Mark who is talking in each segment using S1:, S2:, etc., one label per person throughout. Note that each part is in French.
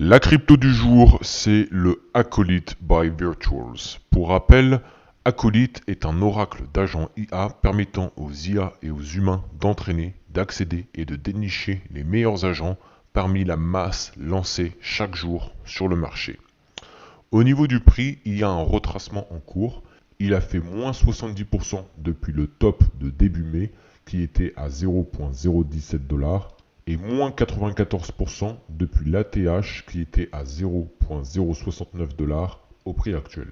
S1: La crypto du jour, c'est le Acolyte by Virtuals. Pour rappel, Acolyte est un oracle d'agents IA permettant aux IA et aux humains d'entraîner, d'accéder et de dénicher les meilleurs agents parmi la masse lancée chaque jour sur le marché. Au niveau du prix, il y a un retracement en cours. Il a fait moins 70% depuis le top de début mai qui était à 0,017 $ et moins 94% depuis l'ATH qui était à 0,069 $ au prix actuel.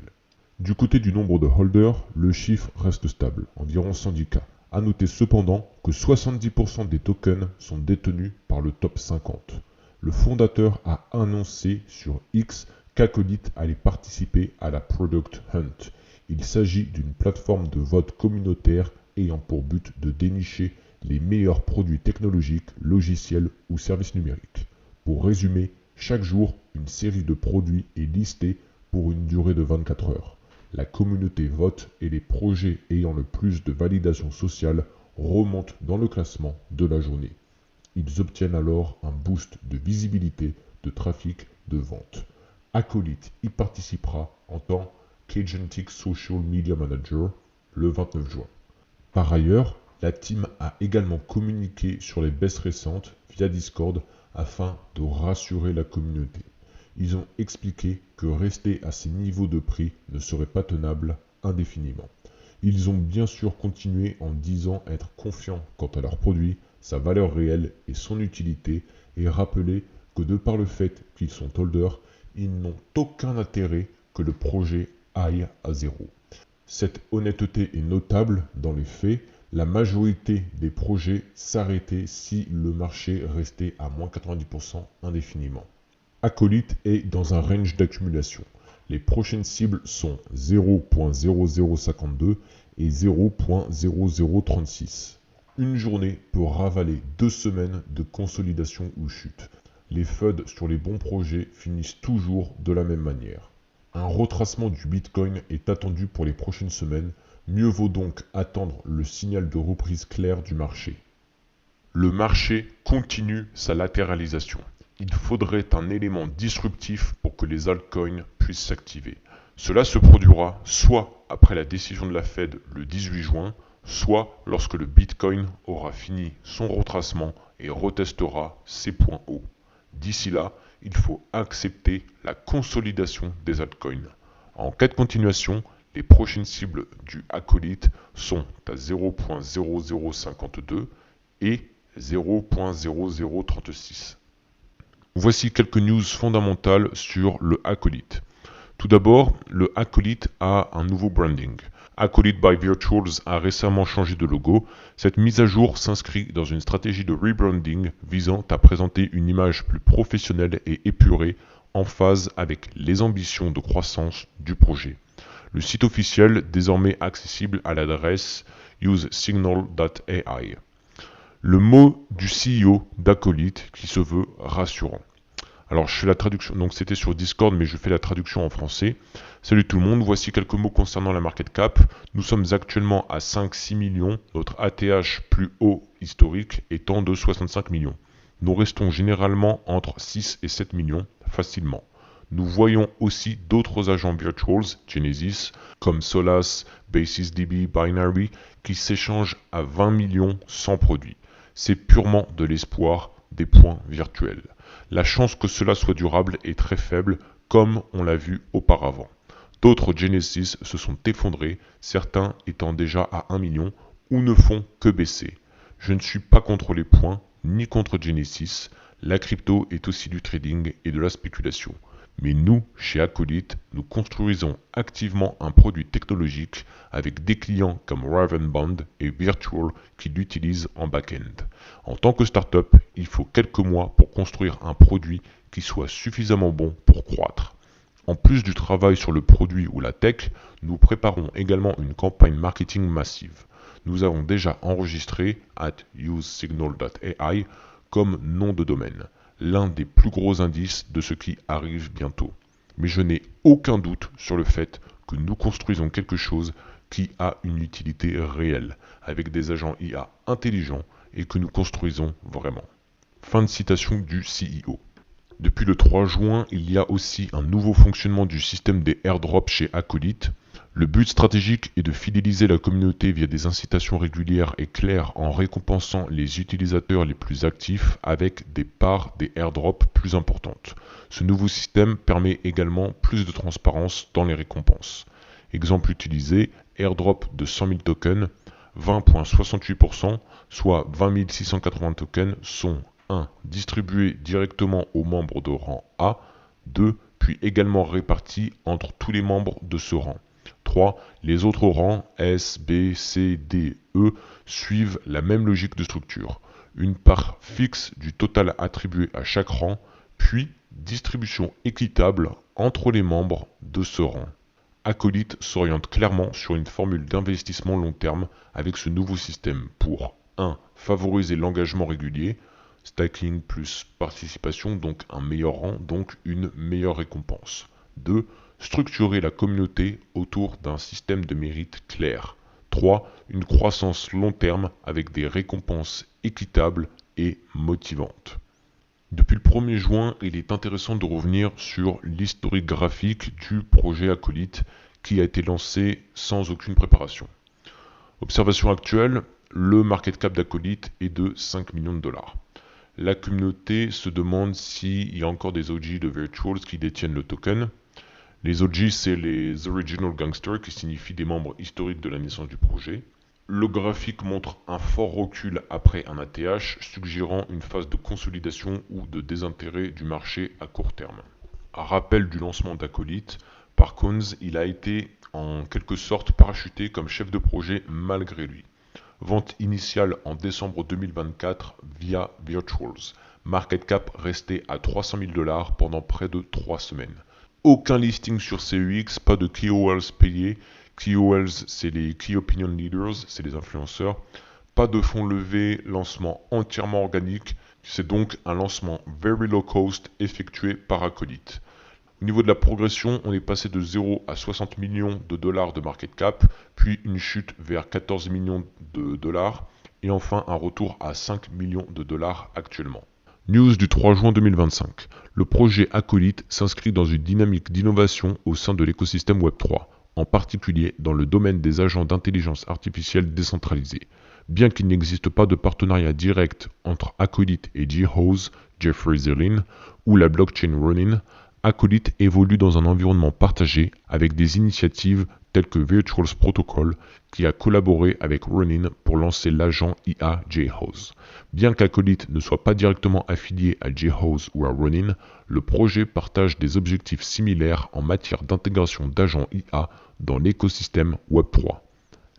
S1: Du côté du nombre de holders, le chiffre reste stable, environ 110 K. A noter cependant que 70% des tokens sont détenus par le top 50. Le fondateur a annoncé sur X qu'Acolyte allait participer à la Product Hunt. Il s'agit d'une plateforme de vote communautaire ayant pour but de dénicher les meilleurs produits technologiques, logiciels ou services numériques. Pour résumer, chaque jour, une série de produits est listée pour une durée de 24 heures. La communauté vote et les projets ayant le plus de validation sociale remontent dans le classement de la journée. Ils obtiennent alors un boost de visibilité, de trafic, de vente. Acolyte y participera en tant qu'Agentic Social Media Manager le 29 juin. Par ailleurs, la team a également communiqué sur les baisses récentes via Discord afin de rassurer la communauté. Ils ont expliqué que rester à ces niveaux de prix ne serait pas tenable indéfiniment. Ils ont bien sûr continué en disant être confiants quant à leur produit, sa valeur réelle et son utilité, et rappelé que de par le fait qu'ils sont holders, ils n'ont aucun intérêt que le projet aille à zéro. Cette honnêteté est notable dans les faits. La majorité des projets s'arrêtaient si le marché restait à moins 90% indéfiniment. Acolyte est dans un range d'accumulation. Les prochaines cibles sont 0.0052 et 0.0036. Une journée peut ravaler 2 semaines de consolidation ou chute. Les FUD sur les bons projets finissent toujours de la même manière. Un retracement du Bitcoin est attendu pour les prochaines semaines, mieux vaut donc attendre le signal de reprise clair du marché. Le marché continue sa latéralisation. Il faudrait un élément disruptif pour que les altcoins puissent s'activer. Cela se produira soit après la décision de la Fed le 18 juin, soit lorsque le Bitcoin aura fini son retracement et retestera ses points hauts. D'ici là, il faut accepter la consolidation des altcoins. En cas de continuation, les prochaines cibles du Acolyte sont à 0.0052 et 0.0036. Voici quelques news fondamentales sur le Acolyte. Tout d'abord, le Acolyte a un nouveau branding. Acolyte by Virtuals a récemment changé de logo. Cette mise à jour s'inscrit dans une stratégie de rebranding visant à présenter une image plus professionnelle et épurée en phase avec les ambitions de croissance du projet. Le site officiel désormais accessible à l'adresse usesignal.ai. Le mot du CEO d'Acolyte qui se veut rassurant. Alors je fais la traduction, donc c'était sur Discord mais je fais la traduction en français. Salut tout le monde, voici quelques mots concernant la market cap. Nous sommes actuellement à 5-6 millions, notre ATH plus haut historique étant de 65 millions. Nous restons généralement entre 6 et 7 millions facilement. Nous voyons aussi d'autres agents virtuals, Genesis, comme Solas, BasisDB, Binary, qui s'échangent à 20 millions sans produit. C'est purement de l'espoir, des points virtuels. La chance que cela soit durable est très faible, comme on l'a vu auparavant. D'autres Genesis se sont effondrés, certains étant déjà à 1 million ou ne font que baisser. Je ne suis pas contre les points, ni contre Genesis. La crypto est aussi du trading et de la spéculation. Mais nous, chez Acolyte, nous construisons activement un produit technologique avec des clients comme Ravenbond et Virtual qui l'utilisent en back-end. En tant que startup, il faut quelques mois pour construire un produit qui soit suffisamment bon pour croître. En plus du travail sur le produit ou la tech, nous préparons également une campagne marketing massive. Nous avons déjà enregistré @usesignal.ai comme nom de domaine, l'un des plus gros indices de ce qui arrive bientôt. Mais je n'ai aucun doute sur le fait que nous construisons quelque chose qui a une utilité réelle, avec des agents IA intelligents et que nous construisons vraiment. Fin de citation du CEO. Depuis le 3 juin, il y a aussi un nouveau fonctionnement du système des airdrops chez Acolyte. Le but stratégique est de fidéliser la communauté via des incitations régulières et claires en récompensant les utilisateurs les plus actifs avec des parts des airdrops plus importantes. Ce nouveau système permet également plus de transparence dans les récompenses. Exemple utilisé, airdrop de 100 000 tokens, 20,68%, soit 20 680 tokens sont 1. Distribués directement aux membres de rang A, 2. Puis également répartis entre tous les membres de ce rang. 3. Les autres rangs S, B, C, D, E suivent la même logique de structure. Une part fixe du total attribué à chaque rang, puis distribution équitable entre les membres de ce rang. Acolyte s'oriente clairement sur une formule d'investissement long terme avec ce nouveau système pour 1. Favoriser l'engagement régulier, stacking plus participation, donc un meilleur rang, donc une meilleure récompense. 2. Structurer la communauté autour d'un système de mérite clair. 3. Une croissance long terme avec des récompenses équitables et motivantes. Depuis le 1er juin, il est intéressant de revenir sur l'historique graphique du projet Acolyte qui a été lancé sans aucune préparation. Observation actuelle, le market cap d'Acolyte est de 5 millions de dollars. La communauté se demande s'il y a encore des OG de Virtuals qui détiennent le token. Les OG, c'est les Original Gangsters, qui signifient des membres historiques de la naissance du projet. Le graphique montre un fort recul après un ATH, suggérant une phase de consolidation ou de désintérêt du marché à court terme. À rappel du lancement d'Acolyte, par Cones, il a été en quelque sorte parachuté comme chef de projet malgré lui. Vente initiale en décembre 2024 via Virtuals. Market cap resté à 300 000 dollars pendant près de 3 semaines. Aucun listing sur CEX, pas de KOLs payés. KOLs, c'est les Key Opinion Leaders, c'est les influenceurs. Pas de fonds levés, lancement entièrement organique. C'est donc un lancement very low cost effectué par Acolyte. Au niveau de la progression, on est passé de 0 à 60 millions de dollars de market cap, puis une chute vers 14 millions de dollars, et enfin un retour à 5 millions de dollars actuellement. News du 3 juin 2025. Le projet Acolyte s'inscrit dans une dynamique d'innovation au sein de l'écosystème Web3, en particulier dans le domaine des agents d'intelligence artificielle décentralisés. Bien qu'il n'existe pas de partenariat direct entre Acolyte et J-House, Jeffrey Zellin, ou la blockchain Ronin, Acolyte évolue dans un environnement partagé avec des initiatives telles que Virtuals Protocol qui a collaboré avec Ronin pour lancer l'agent IA J-House. Bien qu'Acolyte ne soit pas directement affilié à J-House ou à Ronin, le projet partage des objectifs similaires en matière d'intégration d'agents IA dans l'écosystème Web3.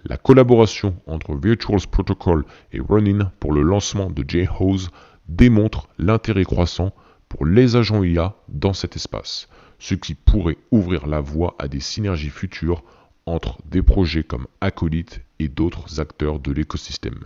S1: La collaboration entre Virtuals Protocol et Ronin pour le lancement de J-House démontre l'intérêt croissant pour les agents IA dans cet espace, ce qui pourrait ouvrir la voie à des synergies futures entre des projets comme Acolyte et d'autres acteurs de l'écosystème.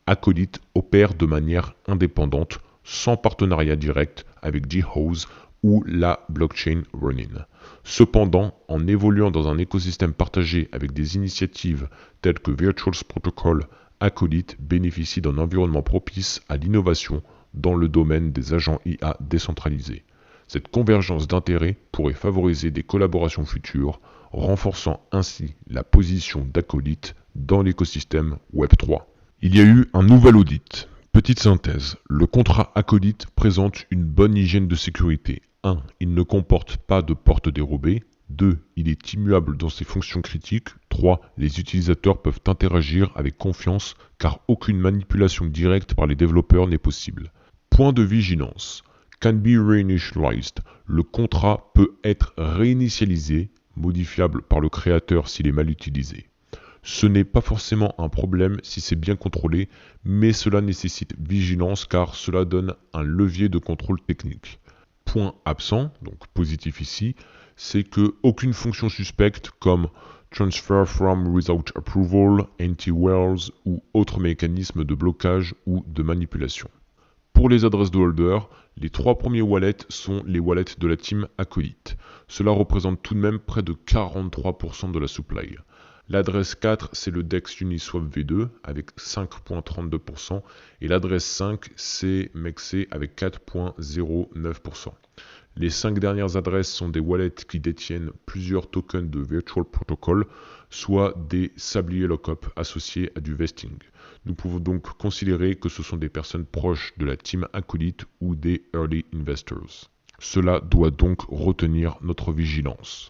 S1: Acolyte opère de manière indépendante, sans partenariat direct avec J-House ou la blockchain Ronin. Cependant, en évoluant dans un écosystème partagé avec des initiatives telles que Virtuals Protocol, Acolyte bénéficie d'un environnement propice à l'innovation dans le domaine des agents IA décentralisés. Cette convergence d'intérêts pourrait favoriser des collaborations futures, renforçant ainsi la position d'Acolyte dans l'écosystème Web3. Il y a eu un nouvel audit. Petite synthèse, le contrat Acolyte présente une bonne hygiène de sécurité. 1. Il ne comporte pas de porte dérobée. 2. Il est immuable dans ses fonctions critiques. 3. Les utilisateurs peuvent interagir avec confiance car aucune manipulation directe par les développeurs n'est possible. Point de vigilance. Can be reinitialized. Le contrat peut être réinitialisé, modifiable par le créateur s'il est mal utilisé. Ce n'est pas forcément un problème si c'est bien contrôlé, mais cela nécessite vigilance car cela donne un levier de contrôle technique. Point absent, donc positif ici, c'est que aucune fonction suspecte comme Transfer from without approval, anti-wells ou autre mécanisme de blocage ou de manipulation. Pour les adresses de holder, les 3 premiers wallets sont les wallets de la team Acolyte. Cela représente tout de même près de 43% de la supply. L'adresse 4, c'est le DEX Uniswap V2 avec 5,32% et l'adresse 5, c'est MEXC avec 4,09%. Les 5 dernières adresses sont des wallets qui détiennent plusieurs tokens de Virtual Protocol, soit des sabliers lockup associés à du vesting. Nous pouvons donc considérer que ce sont des personnes proches de la team Acolyte ou des early investors. Cela doit donc retenir notre vigilance.